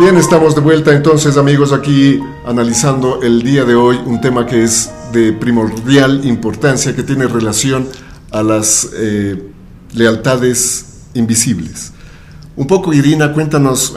Bien, estamos de vuelta entonces, amigos, aquí analizando el día de hoy un tema que es de primordial importancia, que tiene relación a las lealtades invisibles. Un poco, Irina, cuéntanos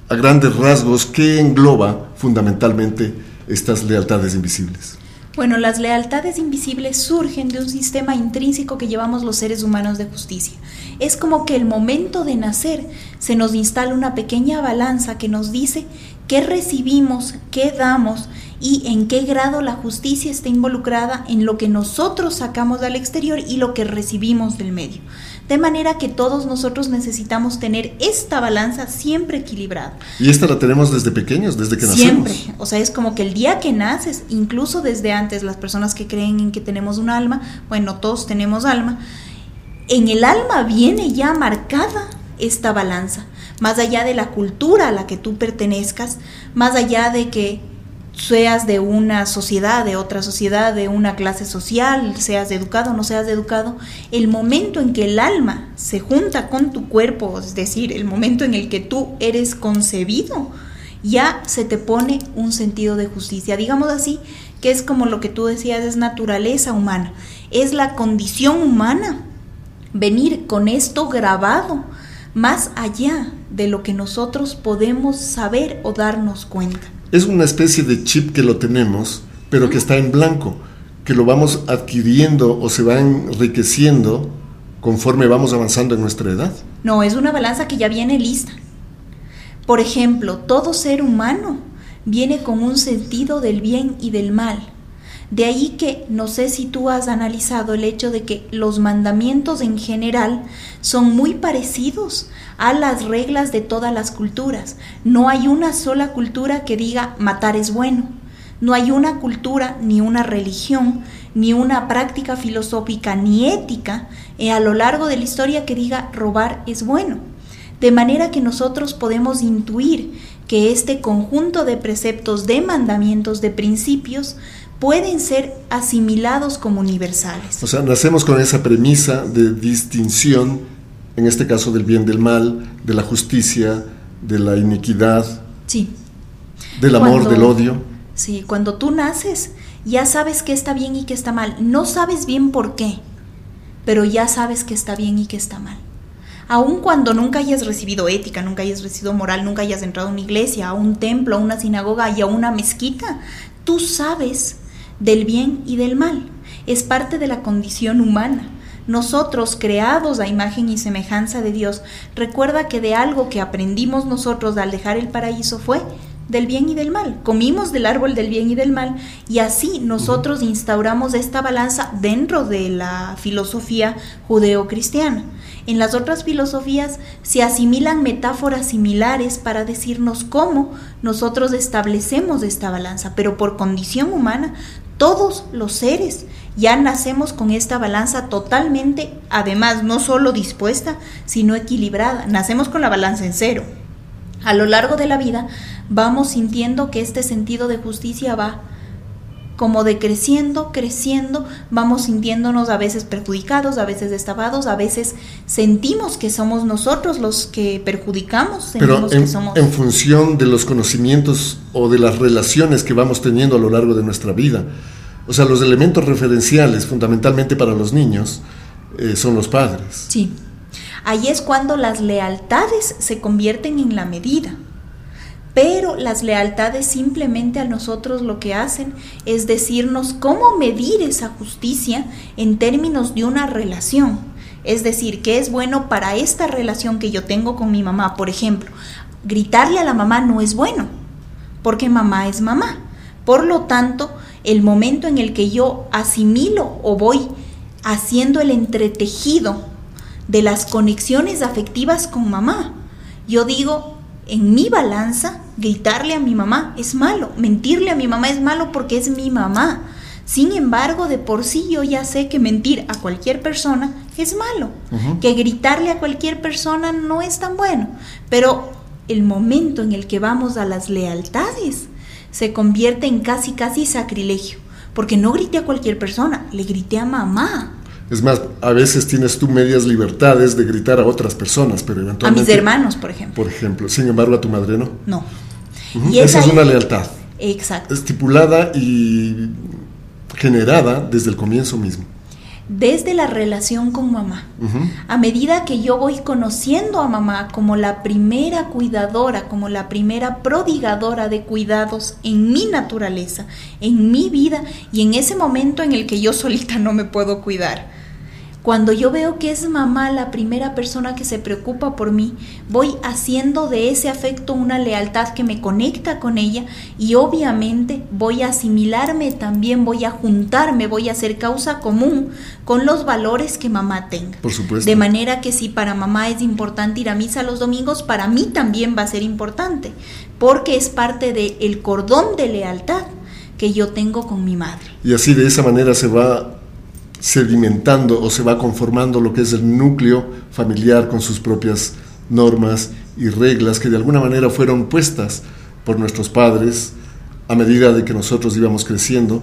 a grandes rasgos qué engloba fundamentalmente estas lealtades invisibles. Bueno, las lealtades invisibles surgen de un sistema intrínseco que llevamos los seres humanos de justicia. Es como que el momento de nacer se nos instala una pequeña balanza que nos dice qué recibimos, qué damos y en qué grado la justicia está involucrada en lo que nosotros sacamos al exterior y lo que recibimos del medio. De manera que todos nosotros necesitamos tener esta balanza siempre equilibrada. ¿Y esta la tenemos desde pequeños, desde que nacemos? Siempre, o sea, es como que el día que naces, incluso desde antes, las personas que creen en que tenemos un alma, bueno, todos tenemos alma, en el alma viene ya marcada esta balanza, más allá de la cultura a la que tú pertenezcas, más allá de que seas de una sociedad, de otra sociedad, de una clase social, seas educado o no seas educado, el momento en que el alma se junta con tu cuerpo, es decir, el momento en el que tú eres concebido, ya se te pone un sentido de justicia. Digamos así, que es como lo que tú decías, es naturaleza humana, es la condición humana, venir con esto grabado, más allá de lo que nosotros podemos saber o darnos cuenta. Es una especie de chip que lo tenemos, pero que está en blanco, que lo vamos adquiriendo o se va enriqueciendo conforme vamos avanzando en nuestra edad. No, es una balanza que ya viene lista. Por ejemplo, todo ser humano viene con un sentido del bien y del mal. De ahí que, no sé si tú has analizado el hecho de que los mandamientos en general son muy parecidos a las reglas de todas las culturas. No hay una sola cultura que diga matar es bueno. No hay una cultura, ni una religión, ni una práctica filosófica, ni ética a lo largo de la historia que diga robar es bueno. De manera que nosotros podemos intuir que este conjunto de preceptos, de mandamientos, de principios, pueden ser asimilados como universales. O sea, nacemos con esa premisa de distinción, en este caso del bien del mal, de la justicia, de la iniquidad, sí, del amor, del odio. Sí, cuando tú naces, ya sabes qué está bien y qué está mal. No sabes bien por qué, pero ya sabes qué está bien y qué está mal. Aun cuando nunca hayas recibido ética, nunca hayas recibido moral, nunca hayas entrado a una iglesia, a un templo, a una sinagoga y a una mezquita, tú sabes del bien y del mal. Es parte de la condición humana. Nosotros, creados a imagen y semejanza de Dios, recuerda que de algo que aprendimos nosotros al dejar el paraíso fue del bien y del mal. Comimos del árbol del bien y del mal y así nosotros instauramos esta balanza dentro de la filosofía judeo-cristiana. En las otras filosofías se asimilan metáforas similares para decirnos cómo nosotros establecemos esta balanza, pero por condición humana, todos los seres ya nacemos con esta balanza totalmente, además, no solo dispuesta, sino equilibrada. Nacemos con la balanza en cero. A lo largo de la vida vamos sintiendo que este sentido de justicia va como decreciendo, creciendo, vamos sintiéndonos a veces perjudicados, a veces estafados, a veces sentimos que somos nosotros los que perjudicamos. Pero en función de los conocimientos o de las relaciones que vamos teniendo a lo largo de nuestra vida. O sea, los elementos referenciales fundamentalmente para los niños son los padres. Sí, ahí es cuando las lealtades se convierten en la medida. Pero las lealtades simplemente a nosotros lo que hacen es decirnos cómo medir esa justicia en términos de una relación. Es decir, qué es bueno para esta relación que yo tengo con mi mamá. Por ejemplo, gritarle a la mamá no es bueno, porque mamá es mamá. Por lo tanto, el momento en el que yo asimilo o voy haciendo el entretejido de las conexiones afectivas con mamá, yo digo, en mi balanza, gritarle a mi mamá es malo, mentirle a mi mamá es malo porque es mi mamá. Sin embargo, de por sí yo ya sé que mentir a cualquier persona es malo, que gritarle a cualquier persona no es tan bueno. Pero el momento en el que vamos a las lealtades se convierte en casi sacrilegio, porque no grité a cualquier persona, le grité a mamá. Es más, a veces tienes tú medias libertades de gritar a otras personas, pero eventualmente... A mis hermanos, por ejemplo. Por ejemplo. Sin embargo, a tu madre no. No. Y esa es una lealtad. Exacto. Estipulada y generada desde el comienzo mismo. Desde la relación con mamá. A medida que yo voy conociendo a mamá como la primera cuidadora, como la primera prodigadora de cuidados en mi naturaleza, en mi vida, y en ese momento en el que yo solita no me puedo cuidar. Cuando yo veo que es mamá la primera persona que se preocupa por mí, voy haciendo de ese afecto una lealtad que me conecta con ella, y obviamente voy a asimilarme también, voy a juntarme, voy a hacer causa común con los valores que mamá tenga. Por supuesto. De manera que si para mamá es importante ir a misa los domingos, para mí también va a ser importante, porque es parte del cordón de lealtad que yo tengo con mi madre. Y así de esa manera se va sedimentando o se va conformando lo que es el núcleo familiar con sus propias normas y reglas que de alguna manera fueron puestas por nuestros padres a medida de que nosotros íbamos creciendo,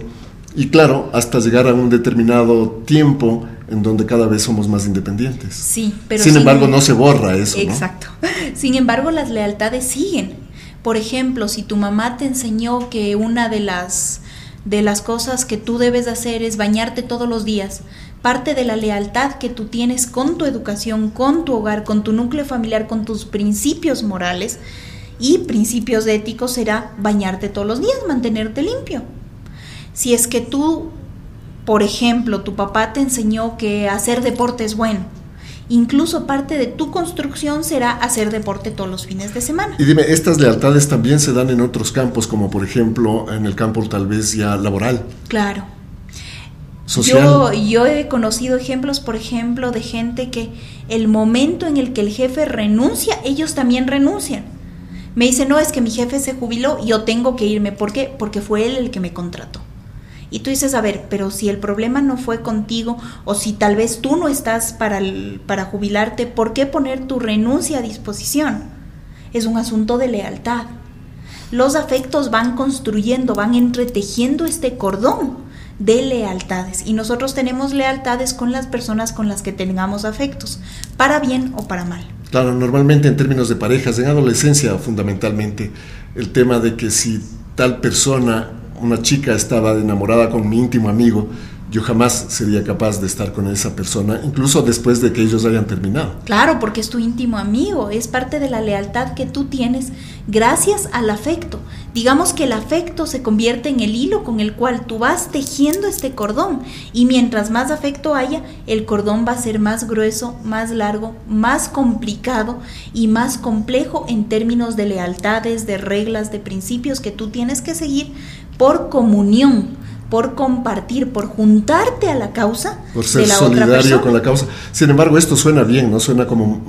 y claro, hasta llegar a un determinado tiempo en donde cada vez somos más independientes. Sí, pero sin embargo no se borra eso, exacto, ¿no? Sin embargo, las lealtades siguen. Por ejemplo, si tu mamá te enseñó que una de las cosas que tú debes hacer es bañarte todos los días, parte de la lealtad que tú tienes con tu educación, con tu hogar, con tu núcleo familiar, con tus principios morales y principios éticos será bañarte todos los días, mantenerte limpio. Si es que tú, por ejemplo, tu papá te enseñó que hacer deporte es bueno, incluso parte de tu construcción será hacer deporte todos los fines de semana. Y dime, estas lealtades también se dan en otros campos, como por ejemplo en el campo tal vez ya laboral. Claro. Social. Yo he conocido ejemplos, por ejemplo, de gente que el momento en el que el jefe renuncia, ellos también renuncian. Me dicen, no, es que mi jefe se jubiló, yo tengo que irme. ¿Por qué? Porque fue él el que me contrató. Y tú dices, a ver, pero si el problema no fue contigo, o si tal vez tú no estás para jubilarte, ¿por qué poner tu renuncia a disposición? Es un asunto de lealtad. Los afectos van construyendo, van entretejiendo este cordón de lealtades, y nosotros tenemos lealtades con las personas con las que tengamos afectos, para bien o para mal. Claro, normalmente en términos de parejas, en adolescencia fundamentalmente, el tema de que si tal persona, una chica, estaba enamorada con mi íntimo amigo, yo jamás sería capaz de estar con esa persona, incluso después de que ellos hayan terminado. Claro, porque es tu íntimo amigo, es parte de la lealtad que tú tienes gracias al afecto. Digamos que el afecto se convierte en el hilo con el cual tú vas tejiendo este cordón, y mientras más afecto haya, el cordón va a ser más grueso, más largo, más complicado y más complejo en términos de lealtades, de reglas, de principios que tú tienes que seguir por comunión, por compartir, por juntarte a la causa por ser de la otra solidario persona. con la causa. Sin embargo, esto suena bien, ¿no? Suena como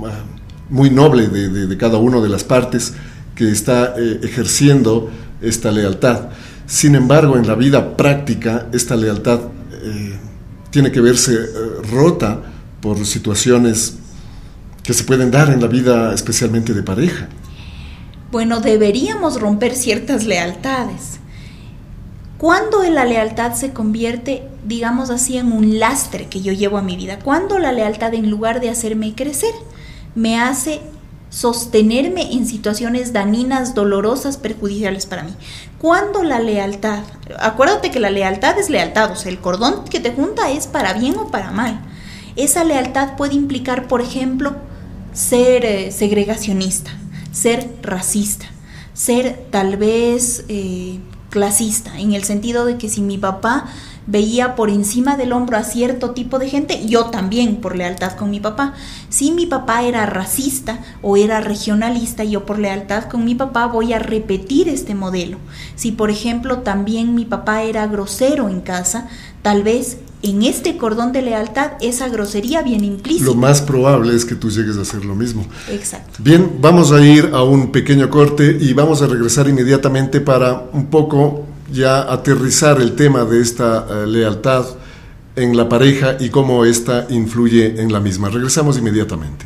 muy noble de cada una de las partes que está ejerciendo esta lealtad. Sin embargo, en la vida práctica, esta lealtad tiene que verse rota por situaciones que se pueden dar en la vida, especialmente de pareja. Bueno, deberíamos romper ciertas lealtades. ¿Cuándo la lealtad se convierte, digamos así, en un lastre que yo llevo a mi vida? ¿Cuándo la lealtad, en lugar de hacerme crecer, me hace sostenerme en situaciones dañinas, dolorosas, perjudiciales para mí? ¿Cuándo la lealtad? Acuérdate que la lealtad es lealtad, o sea, el cordón que te junta es para bien o para mal. Esa lealtad puede implicar, por ejemplo, ser segregacionista, ser racista, ser tal vez clasista, en el sentido de que si mi papá veía por encima del hombro a cierto tipo de gente, yo también, por lealtad con mi papá. Si mi papá era racista o era regionalista, yo por lealtad con mi papá voy a repetir este modelo. Si por ejemplo también mi papá era grosero en casa, tal vez en este cordón de lealtad esa grosería viene implícita. Lo más probable es que tú llegues a hacer lo mismo. Exacto. Bien, vamos a ir a un pequeño corte y vamos a regresar inmediatamente para un poco ya aterrizar el tema de esta lealtad en la pareja y cómo esta influye en la misma. Regresamos inmediatamente.